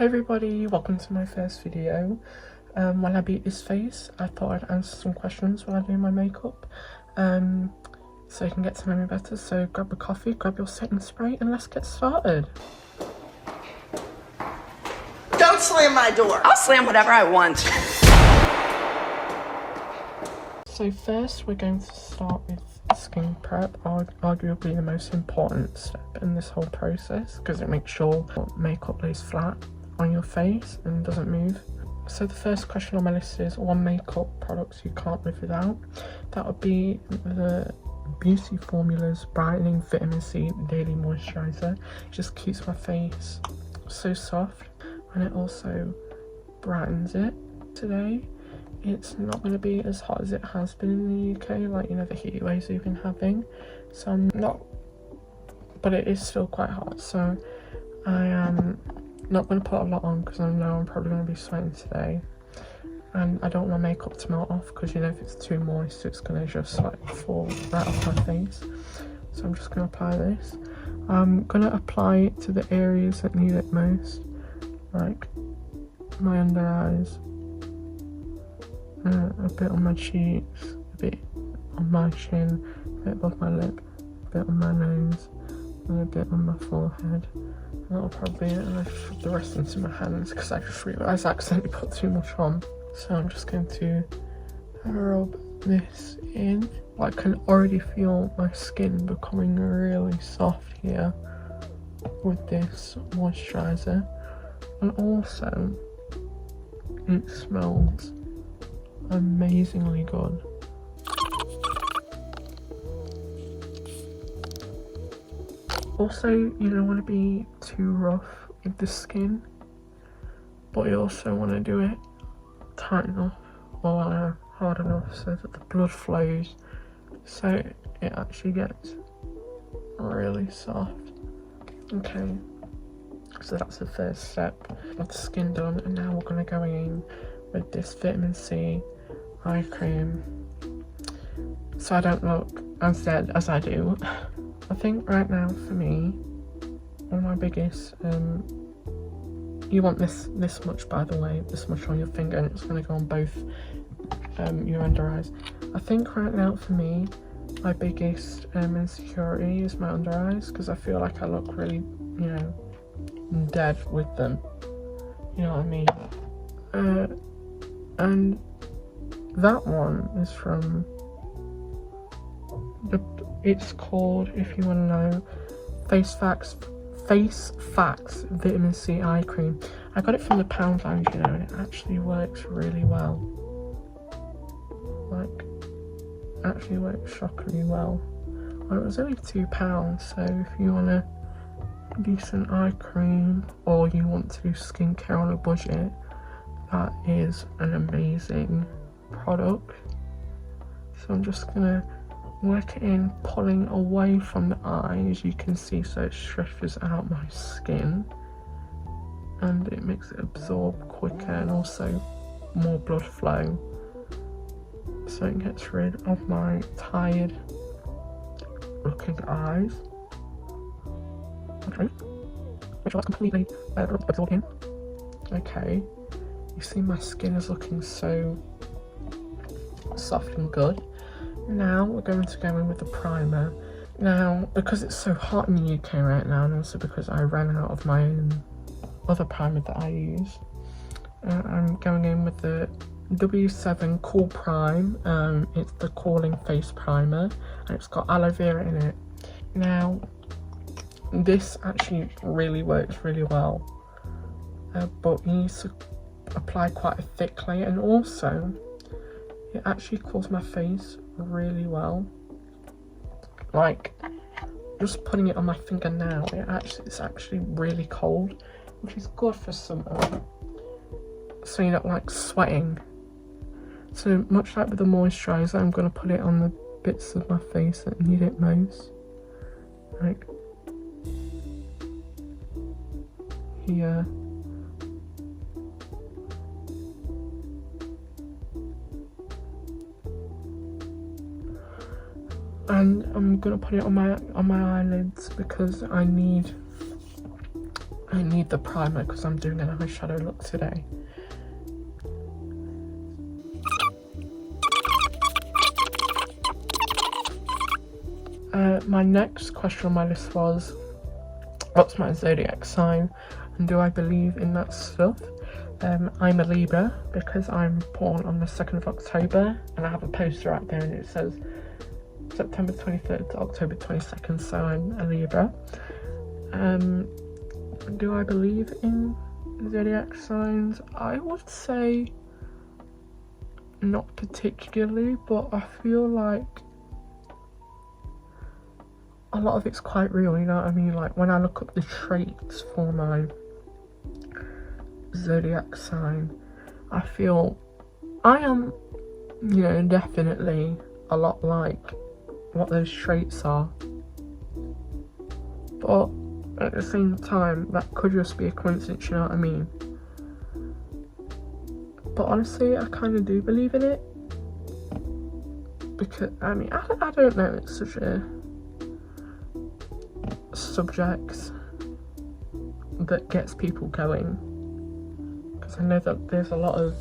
Hey everybody, welcome to my first video. While I beat this face, I thought I'd answer some questions while I do my makeup, so you can get to know me better. So grab a coffee, grab your setting spray, and let's get started. Don't slam my door. I'll slam whatever I want. So first we're going to start with skin prep, arguably the most important step in this whole process because it makes sure makeup lays flat on your face and doesn't move. So the first question on my list is one makeup products you can't live without. That would be the Beauty Formula's Brightening Vitamin C Daily Moisturiser. It just keeps my face so soft and it also brightens it. Today it's not going to be as hot as it has been in the UK, like, you know, the heat waves we've been having, so I'm not, but it is still quite hot, so I am not going to put a lot on because I know I'm probably going to be sweating today, and I don't want my makeup to melt off because, you know, if it's too moist it's going to just like fall right off my face. So I'm just going to apply this. I'm going to apply it to the areas that need it most, like my under eyes, a bit on my cheeks, a bit on my chin, a bit above my lip, a bit on my nose, and a bit on my forehead. And that'll probably be it, and I just put the rest into my hands because I just realised I accidentally put too much on. So I'm just going to rub this in. I can already feel my skin becoming really soft here with this moisturiser, and also it smells amazingly good. Also, you don't want to be too rough with the skin, but you also want to do it tight enough or hard enough so that the blood flows, so it actually gets really soft. Okay, so that's the first step of the skin done, and now we're going to go in with this vitamin C eye cream so I don't look as dead as I do. I think right now for me, one of my biggest, you want this much, by the way, this much on your finger, and it's going to go on both your under eyes. I think right now for me, my biggest insecurity is my under eyes because I feel like I look really, you know, dead with them, you know what I mean? And that one is from it's called, if you want to know, Face Facts Vitamin C Eye Cream. I got it from the Pound Lounge, you know, and it actually works really well. Like, actually works shockingly well. Well, it was only £2, so if you want a decent eye cream or you want to do skincare on a budget, that is an amazing product. So I'm just gonna work it in, pulling away from the eye, as you can see, so it stretches out my skin and it makes it absorb quicker and also more blood flow, so it gets rid of my tired looking eyes. Okay, make sure that's completely absorbed in. Okay, you see my skin is looking so soft and good. Now we're going to go in with the primer. Now, because it's so hot in the UK right now, and also because I ran out of my own other primer that I use, I'm going in with the W7 Cool Prime. It's the Cooling Face Primer, and it's got aloe vera in it. Now, this actually really works really well, but you need to apply quite a thick layer, and also it actually cools my face really well. Like, just putting it on my finger now, it's actually really cold, which is good for summer, so you're not like sweating. So much like with the moisturiser, I'm going to put it on the bits of my face that need it most, like here. And I'm gonna put it on my eyelids because I need I need the primer because I'm doing an eyeshadow look today. My next question on my list was, what's my zodiac sign and do I believe in that stuff? I'm a Libra because I'm born on the 2nd of October, and I have a poster out there and it says September 23rd to October 22nd, so I'm a Libra. Do I believe in zodiac signs? I would say not particularly, but I feel like a lot of it's quite real, you know what I mean? Like when I look up the traits for my zodiac sign, I feel I am, you know, definitely a lot like what those traits are. But at the same time, that could just be a coincidence, you know what I mean? But honestly, I kind of do believe in it. Because, I mean, I don't know, it's such a subject that gets people going. Because I know that there's a lot of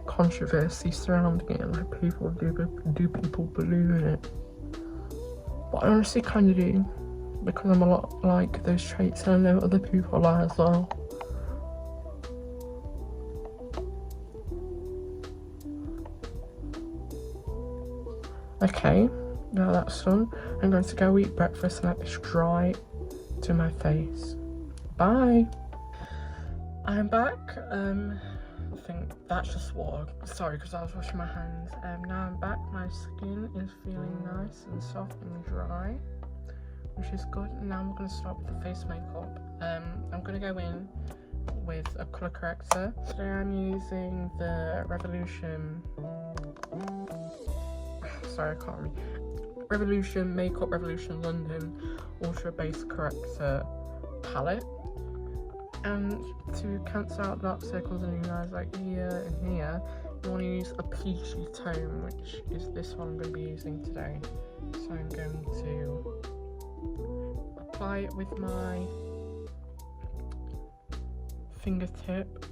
controversy surrounding it, and like people do people believe in it? But I honestly kind of do, because I'm a lot like those traits, and I know other people are as well. Okay, now that's done, I'm going to go eat breakfast and let this dry to my face. Bye. I'm back. I think that's just water. Sorry, because I was washing my hands. Now I'm back. My skin is feeling nice and soft and dry, which is good. Now we're going to start with the face makeup. I'm going to go in with a colour corrector. Today I'm using the Makeup Revolution London Ultra Base Corrector palette. And to cancel out dark circles in your eyes like here and here, you want to use a peachy tone, which is this one I'm going to be using today. So I'm going to apply it with my fingertip.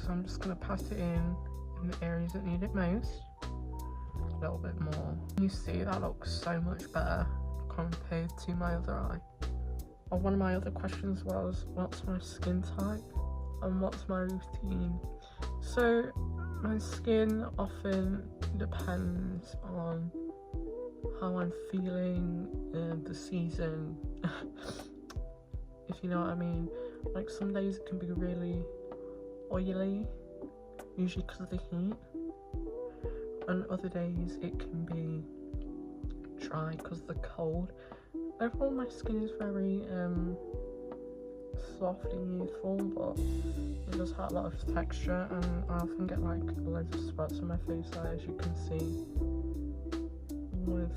So I'm just going to pat it in the areas that need it most. A little bit more. You see, that looks so much better compared to my other eye. One of my other questions was, what's my skin type and what's my routine? So my skin often depends on how I'm feeling in the season, if you know what I mean. Like some days it can be really oily, usually because of the heat, and other days it can be dry because of the cold. Overall, my skin is very soft and youthful, but it does have a lot of texture, and I often get like loads of spots on my face, as you can see, with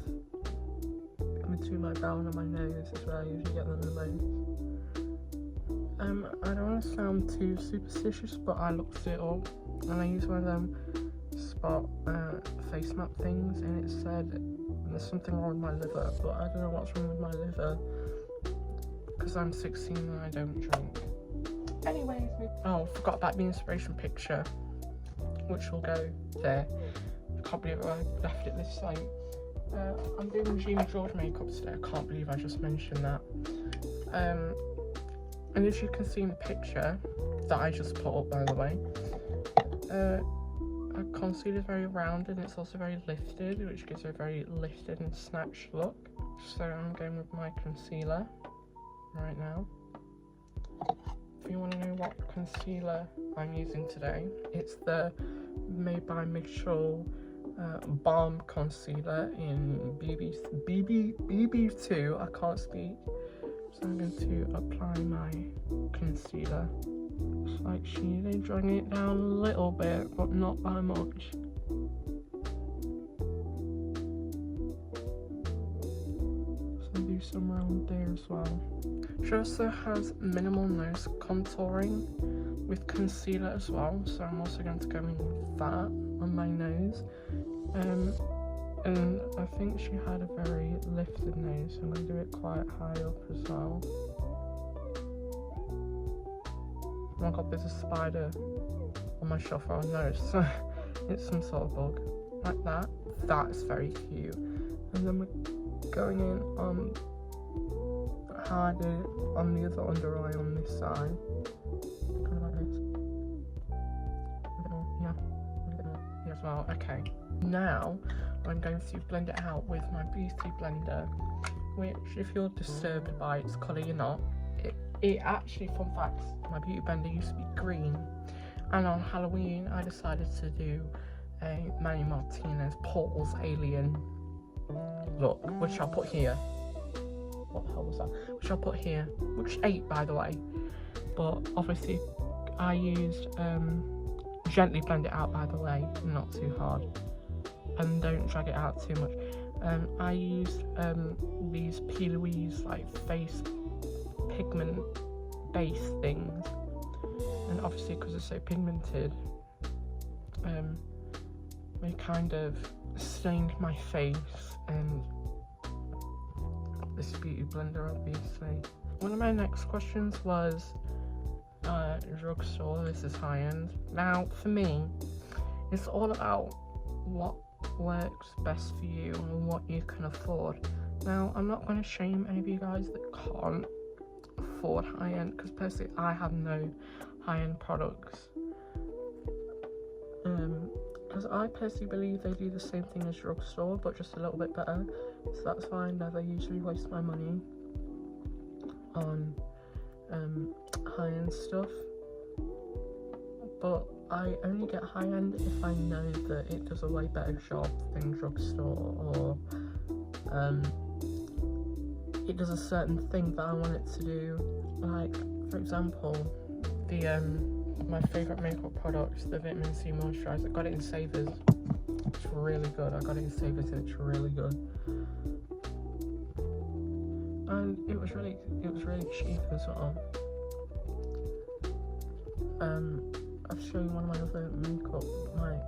between my brow and my nose is where I usually get them the most. I don't want to sound too superstitious, but I looked it up and I used one of them spot face map things, and it said there's something wrong with my liver, but I don't know what's wrong with my liver because I'm 16 and I don't drink. Anyways, oh, forgot about the inspiration picture, which will go there. I can't believe I left it this time. I'm doing Regina George makeup today. I can't believe I just mentioned that. And as you can see in the picture that I just put up, by the way, our concealer is very rounded and it's also very lifted, which gives a very lifted and snatched look. So I'm going with my concealer right now. If you want to know what concealer I'm using today, it's the Made by Mitchell Balm Concealer in BB2. I can't speak. So I'm going to apply my concealer. It's like shading, drawing it down a little bit, but not by much. So do some around there as well. She also has minimal nose contouring with concealer as well, so I'm also going to go in with that on my nose. And I think she had a very lifted nose, so I'm going to do it quite high up as well. my god, there's a spider on my shelf. Oh no, it's some sort of bug. Like that. That's very cute. And then we're going in on how I did it on the other under eye on this side. Kind of like this. A bit more, yeah. A bit more here as well. Okay. Now I'm going to blend it out with my beauty blender, which, if you're disturbed by its colour, you're not. It actually, fun fact, my beauty blender used to be green, and on Halloween I decided to do a Manny Martinez Portals Alien look, which I'll put here. What the hell was that? Which I'll put here, which 8 by the way. But obviously I used gently blend it out, by the way, not too hard, and don't drag it out too much. I used these P. Louise like face pigment base things, and obviously because it's so pigmented, they kind of stained my face and this beauty blender, obviously. One of my next questions was drugstore versus high-end. Now for me, it's all about what works best for you and what you can afford. Now I'm not going to shame any of you guys that can't afford high-end, because personally I have no high-end products, because I personally believe they do the same thing as drugstore but just a little bit better, so that's why I never usually waste my money on high-end stuff. But I only get high-end if I know that it does a way better job than drugstore, or it does a certain thing that I want it to do. Like, for example, the my favourite makeup product, the vitamin C moisturiser, I got it in Savers. It's really good. I got it in Savers and it's really good. And it was really cheap as well. I'll show you one of my other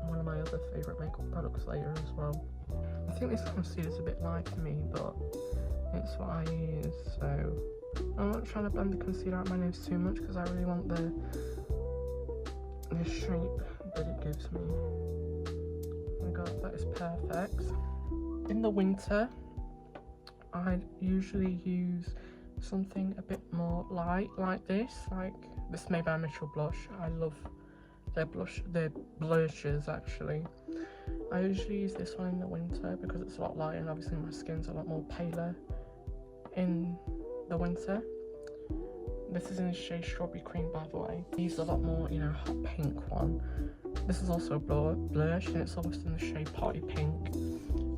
one of my other favourite makeup products later as well. I think this concealer is a bit light for me, but it's what I use, so I'm not trying to blend the concealer out my nose too much because I really want the shape that it gives me. Oh my god, that is perfect. In the winter, I'd usually use something a bit more light, like this Made by Mitchell blush. I love their blushes actually. I usually use this one in the winter because it's a lot lighter, and obviously my skin's a lot more paler in the winter. This is in the shade Strawberry Cream, by the way. I use a lot more, hot pink one. This is also a blush, and it's almost in the shade Party Pink.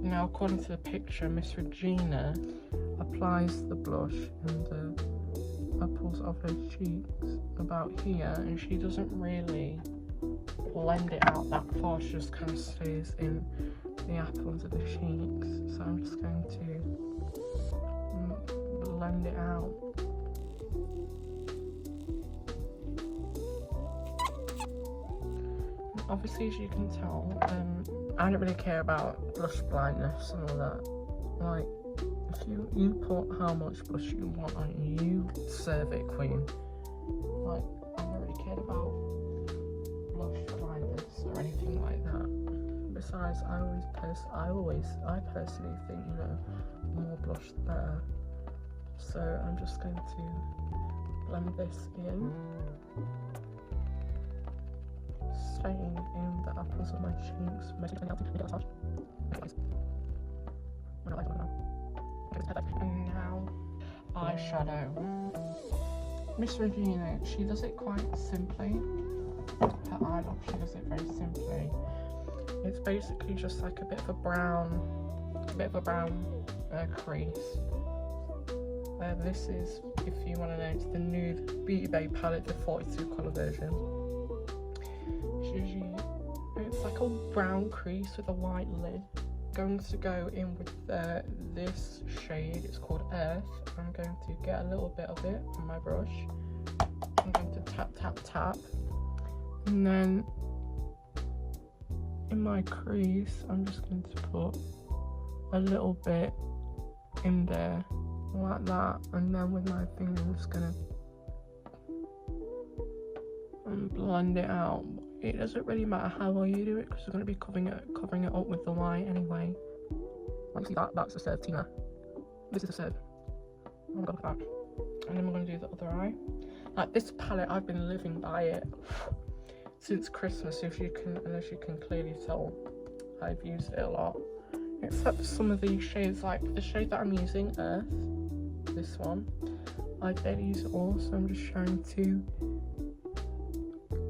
Now, according to the picture, Miss Regina applies the blush in the apples of her cheeks about here, and she doesn't really blend it out that far. She just kind of stays in the apples of the cheeks. So I'm just going to blend it out. Obviously, as you can tell, I don't really care about blush blindness and all that. Like, if you put how much blush you want on, you serve it, queen. Like, I don't really care about blush blindness or anything like that. Besides, I personally think, more blush the better. So I'm just going to blend this in, staying in the apples of my cheeks. And now, eyeshadow. Miss Regina, she does it quite simply. Her eye look, she does it very simply. It's basically just like a bit of a brown crease. This is, if you want to know, it's the Nude Beauty Bay palette, the 42 colour version. It's like a brown crease with a white lid. Going to go in with this shade. It's called Earth. I'm going to get a little bit of it on my brush. I'm going to tap, tap, tap, and then in my crease, I'm just going to put a little bit in there, like that, and then with my finger, I'm just gonna and blend it out. It doesn't really matter how well you do it because we're going to be covering it up with the white anyway. Like, see that? That's the serve, Tina. This is the serve. Oh my god, look at that. And then we're going to do the other eye. Like, this palette, I've been living by it since Christmas, as you can clearly tell. I've used it a lot. Except for some of these shades, like the shade that I'm using, Earth, this one, I barely use it all, so I'm just trying to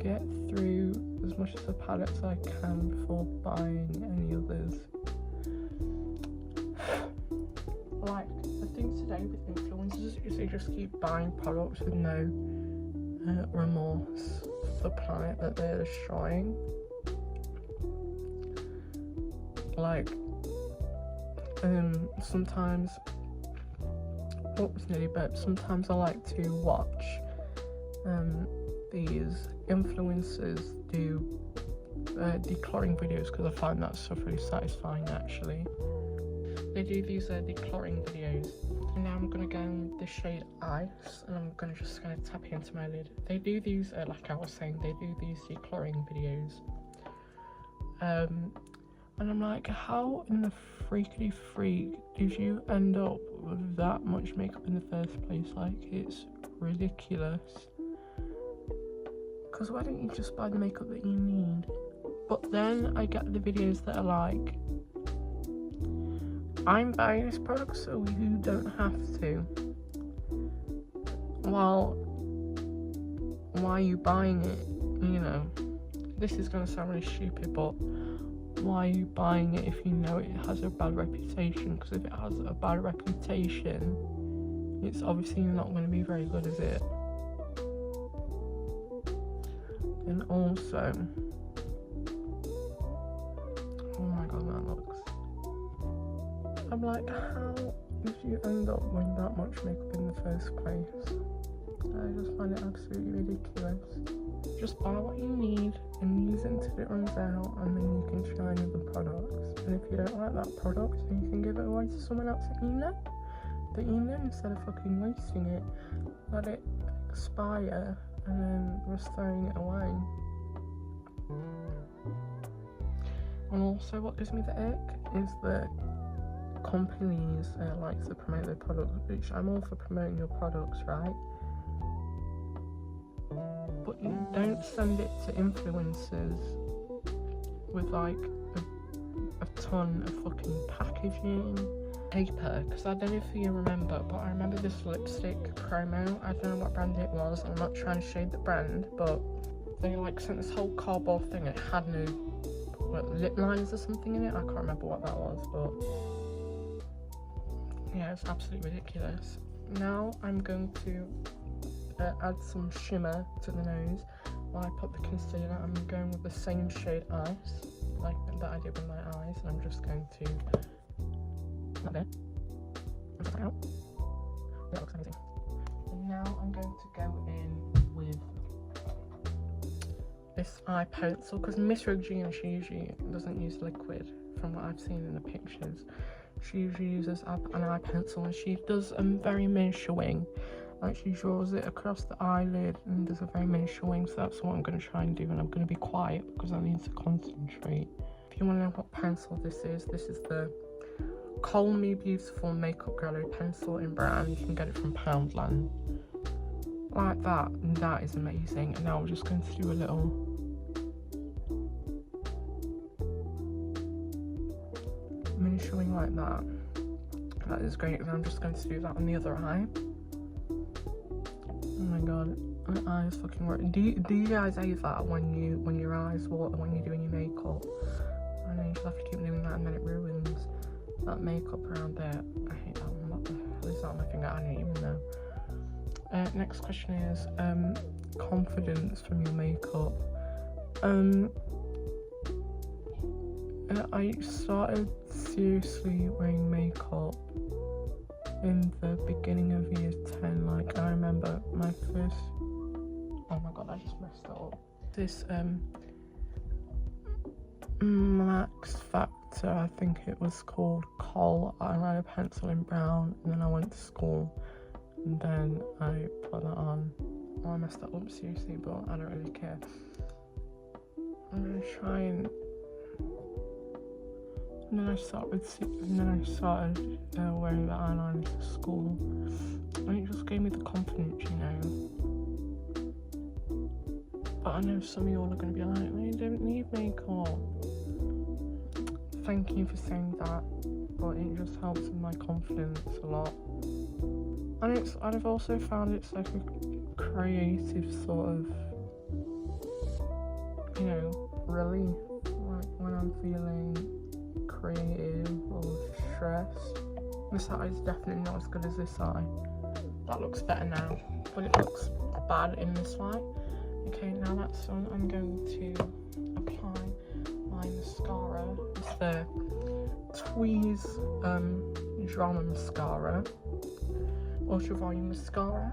get through as much of the palette as I can before buying any others. Like, the thing today with influencers is they just keep buying products with no remorse for the planet that they're destroying. Like, sometimes, sometimes I like to watch these influencers do decoloring videos because I find that stuff really satisfying. Actually, they do these decoloring videos, and now I'm gonna go in with the shade Ice, and I'm gonna tap it into my lid. They do these like I was saying, they do these decoloring videos, and I'm like, how in the freakity freak did you end up with that much makeup in the first place? Like, it's ridiculous. Because why don't you just buy the makeup that you need? But then I get the videos that are like, I'm buying this product so you don't have to. Well, why are you buying it? You know, this is going to sound really stupid, but why are you buying it if you know it has a bad reputation? Because if it has a bad reputation, it's obviously not going to be very good, is it? And also, oh my god, that looks, I'm like, how did you end up with that much makeup in the first place? I just find it absolutely ridiculous. Just buy what you need and use it until it runs out, and then you can try other products. And if you don't like that product, then you can give it away to someone else that you know instead of fucking wasting it. Let it expire and then just throwing it away. And also, what gives me the ick is that companies like to promote their products, which I'm all for promoting your products, right? But you don't send it to influencers with like a ton of fucking packaging paper. Because I don't know if you remember, but I remember this lipstick promo. I don't know what brand it was. I'm not trying to shade the brand, but they like sent this whole cardboard thing. It had no lip liners or something in it. I can't remember what that was, but yeah, it's absolutely ridiculous. Now I'm going to add some shimmer to the nose. While I put the concealer, I'm going with the same shade Ice, like that I did with my eyes, and I'm just going to put that and put that out. That looks amazing. And now I'm going to go in with this eye pencil, because Miss Regina, she usually doesn't use liquid from what I've seen in the pictures. She usually uses an eye pencil, and she does very miniature wing. Like, she draws it across the eyelid and does a very miniature wing, so that's what I'm going to try and do, and I'm going to be quiet because I need to concentrate. If you want to know what pencil this is the Call Me Beautiful Makeup Gallery pencil in brown. You can get it from Poundland. Like that, and that is amazing. And now we're just going to do a little miniature wing like that. That is great, and I'm just going to do that on the other eye. Oh my god, my eyes fucking work. Do you guys hate that when your eyes water when you're doing your makeup? I know you just have to keep doing that and then it ruins that makeup around there. I hate that one. What the hell is that on my finger? I don't even know. Next question is confidence from your makeup. I started seriously wearing makeup in the beginning of year 10. Like, I remember my first, oh my god, I just messed it up. This Max Factor, I think it was called, Kohl eyeliner pencil in brown, and then I went to school and then I put that on, I messed that up seriously, but I don't really care. I'm gonna try and then I started wearing the eyeliner to school, and it just gave me the confidence, you know. But I know some of you all are going to be like, well, you don't need makeup. Thank you for saying that, but it just helps with my confidence a lot. And I've also found it's like a creative sort of, you know, relief, like when I'm feeling creative or stressed. This eye is definitely not as good as this eye. That looks better now, but it looks bad in this light. Okay, now that's done, I'm going to apply my mascara. It's the Tweeze Drama Mascara, Ultra Volume Mascara,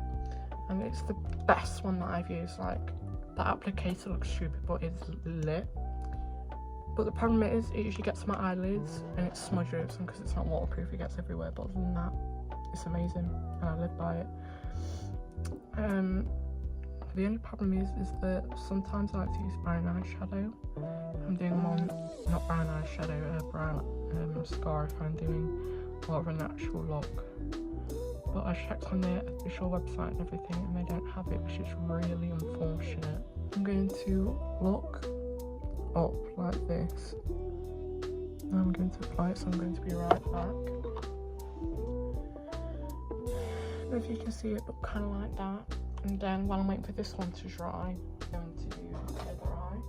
and it's the best one that I've used. Like, the applicator looks stupid, but it's lit. But the problem is, it usually gets to my eyelids and it smudges, and because it's not waterproof, it gets everywhere. But other than that, it's amazing, and I live by it. The only problem is that sometimes I like to use brown eyeshadow. I'm doing one, not brown eyeshadow, brown mascara if I'm doing more of a natural look. But I checked on their official website and everything, and they don't have it, which is really unfortunate. I'm going to look up like this. Now I'm going to apply it, so I'm going to be right back. I don't know if you can see it, but kind of like that. And then while I'm waiting for this one to dry, I'm going to do the other eye.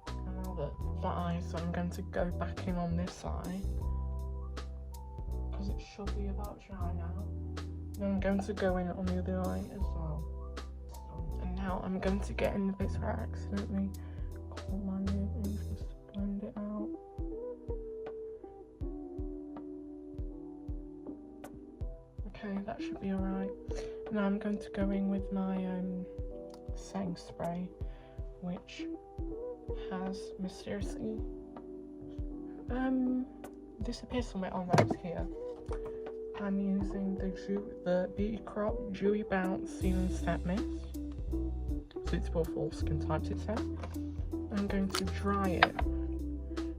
And now that eye, so I'm going to go back in on this eye, because it should be about dry now. Then I'm going to go in on the other eye as well. And now I'm going to get in the bits where I accidentally caught my lid and just blend it out. Okay, that should be alright. Now I'm going to go in with my setting spray, which has mysteriously disappeared somewhere. Oh no, it's here. I'm using the Beauty Crop Dewy Bounce Sealing Step Mist, suitable for all skin types, it says. I'm going to dry it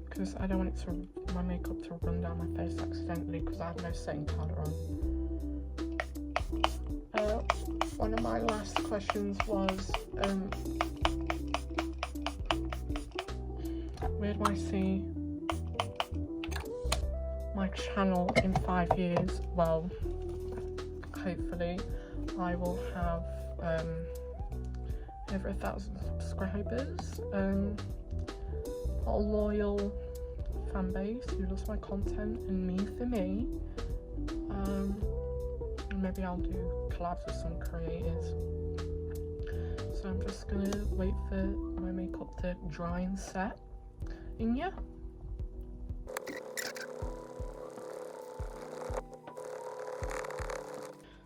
because I don't want my makeup to run down my face accidentally, because I have no setting powder on. One of my last questions was, where do I see my channel in 5 years? Well, hopefully I will have over 1,000 subscribers, a loyal fan base who loves my content and me for me. Maybe I'll do collabs with some creators. So I'm just gonna wait for my makeup to dry and set. And yeah.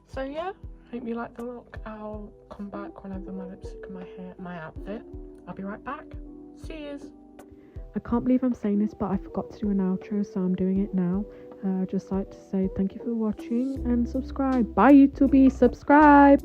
So yeah, hope you like the look. I'll come back whenever my lipstick and my hair, my outfit. I'll be right back. Cheers. I can't believe I'm saying this, but I forgot to do an outro, so I'm doing it now. I'd just like to say thank you for watching and subscribe. Bye YouTube, subscribe.